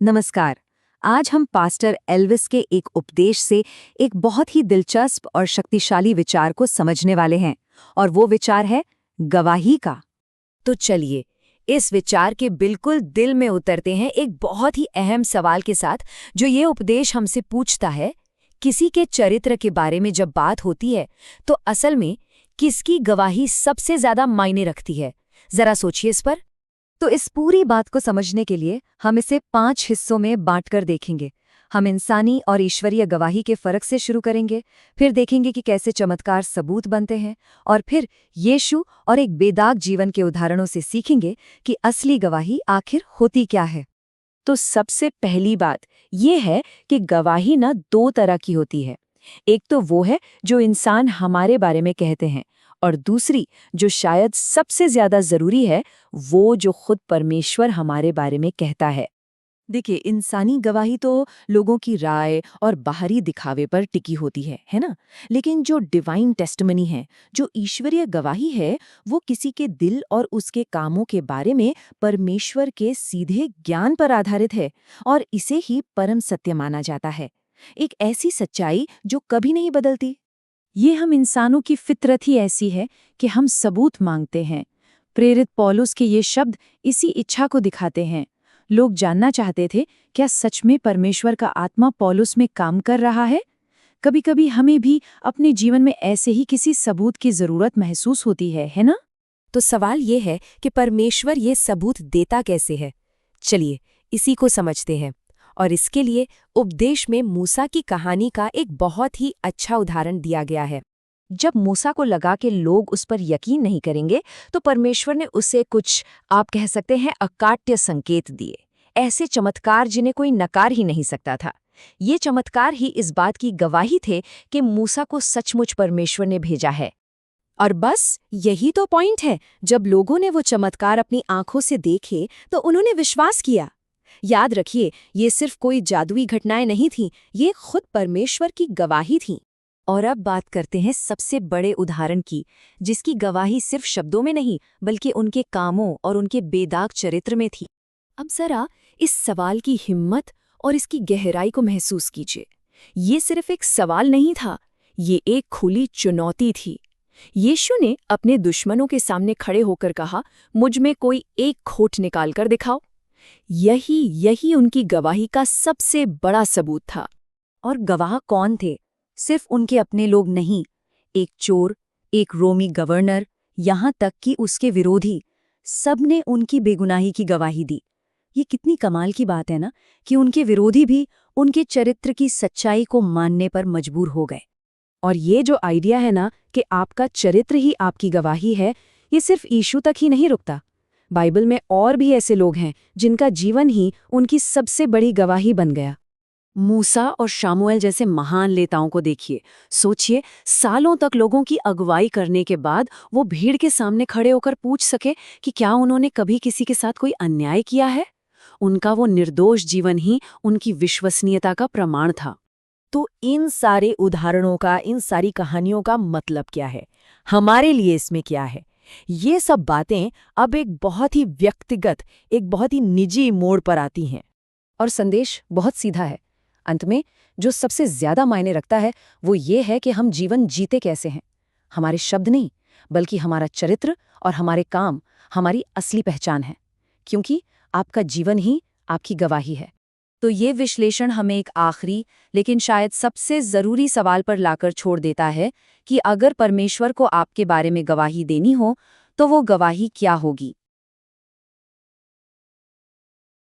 नमस्कार। आज हम पास्टर एल्विस के एक उपदेश से एक बहुत ही दिलचस्प और शक्तिशाली विचार को समझने वाले हैं, और वो विचार है गवाही का। तो चलिए इस विचार के बिल्कुल दिल में उतरते हैं एक बहुत ही अहम सवाल के साथ, जो ये उपदेश हमसे पूछता है, किसी के चरित्र के बारे में जब बात होती है तो असल में किसकी गवाही सबसे ज्यादा मायने रखती है। जरा सोचिए इस पर। तो इस पूरी बात को समझने के लिए हम इसे 5 हिस्सों में बांटकर देखेंगे। हम इंसानी और ईश्वरीय गवाही के फर्क से शुरू करेंगे, फिर देखेंगे कि कैसे चमत्कार सबूत बनते हैं, और फिर यीशु और एक बेदाग जीवन के उदाहरणों से सीखेंगे कि असली गवाही आखिर होती क्या है। तो सबसे पहली बात ये है कि गवाही ना दो तरह की होती है। एक तो वो है जो इंसान हमारे बारे में कहते हैं, और दूसरी जो शायद सबसे ज्यादा जरूरी है, वो जो खुद परमेश्वर हमारे बारे में कहता है। देखिए, इंसानी गवाही तो लोगों की राय और बाहरी दिखावे पर टिकी होती है ना? लेकिन जो डिवाइन टेस्टिमनी है, जो ईश्वरीय गवाही है, वो किसी के दिल और उसके कामों के बारे में परमेश्वर के सीधे ज्ञान पर आधारित है, और इसे ही परम सत्य माना जाता है। एक ऐसी सच्चाई जो कभी नहीं बदलती। ये हम इंसानों की फितरत ही ऐसी है कि हम सबूत मांगते हैं। प्रेरित पौलुस के ये शब्द इसी इच्छा को दिखाते हैं। लोग जानना चाहते थे, क्या सच में परमेश्वर का आत्मा पौलुस में काम कर रहा है? कभी-कभी हमें भी अपने जीवन में ऐसे ही किसी सबूत की जरूरत महसूस होती है ना? तो सवाल ये है कि परमेश्वर ये सबूत देता कैसे है। चलिए इसी को समझते हैं, और इसके लिए उपदेश में मूसा की कहानी का एक बहुत ही अच्छा उदाहरण दिया गया है। जब मूसा को लगा कि लोग उस पर यकीन नहीं करेंगे, तो परमेश्वर ने उसे कुछ, आप कह सकते हैं, अकाट्य संकेत दिए। ऐसे चमत्कार जिन्हें कोई नकार ही नहीं सकता था। ये चमत्कार ही इस बात की गवाही थे कि मूसा को सचमुच परमेश्वर ने भेजा है। और बस यही तो पॉइंट है। जब लोगों ने वो चमत्कार अपनी आंखों से देखे तो उन्होंने विश्वास किया। याद रखिए, ये सिर्फ कोई जादुई घटनाएं नहीं थीं, ये खुद परमेश्वर की गवाही थीं। और अब बात करते हैं सबसे बड़े उदाहरण की, जिसकी गवाही सिर्फ शब्दों में नहीं, बल्कि उनके कामों और उनके बेदाग चरित्र में थी। अब जरा इस सवाल की हिम्मत और इसकी गहराई को महसूस कीजिए। ये सिर्फ एक सवाल नहीं था, ये एक खुली चुनौती थी। यीशु ने अपने दुश्मनों के सामने खड़े होकर कहा, मुझ में कोई एक खोट निकाल कर दिखाओ। यही उनकी गवाही का सबसे बड़ा सबूत था। और गवाह कौन थे? सिर्फ उनके अपने लोग नहीं, एक चोर, एक रोमी गवर्नर, यहाँ तक कि उसके विरोधी, सबने उनकी बेगुनाही की गवाही दी। ये कितनी कमाल की बात है ना, कि उनके विरोधी भी उनके चरित्र की सच्चाई को मानने पर मजबूर हो गए। और ये जो आइडिया है ना कि आपका चरित्र ही आपकी गवाही है, ये सिर्फ यीशु तक ही नहीं रुकता। बाइबल में और भी ऐसे लोग हैं जिनका जीवन ही उनकी सबसे बड़ी गवाही बन गया। मूसा और शामुएल जैसे महान नेताओं को देखिए। सोचिए, सालों तक लोगों की अगुवाई करने के बाद वो भीड़ के सामने खड़े होकर पूछ सके कि क्या उन्होंने कभी किसी के साथ कोई अन्याय किया है। उनका वो निर्दोष जीवन ही उनकी विश्वसनीयता का प्रमाण था। तो इन सारे उदाहरणों का, इन सारी कहानियों का मतलब क्या है? हमारे लिए इसमें क्या है? ये सब बातें अब एक बहुत ही व्यक्तिगत, एक बहुत ही निजी मोड़ पर आती हैं। और संदेश बहुत सीधा है। अंत में जो सबसे ज्यादा मायने रखता है वो ये है कि हम जीवन जीते कैसे हैं। हमारे शब्द नहीं, बल्कि हमारा चरित्र और हमारे काम हमारी असली पहचान है, क्योंकि आपका जीवन ही आपकी गवाही है। तो ये विश्लेषण हमें एक आखिरी, लेकिन शायद सबसे जरूरी सवाल पर लाकर छोड़ देता है कि अगर परमेश्वर को आपके बारे में गवाही देनी हो, तो वो गवाही क्या होगी।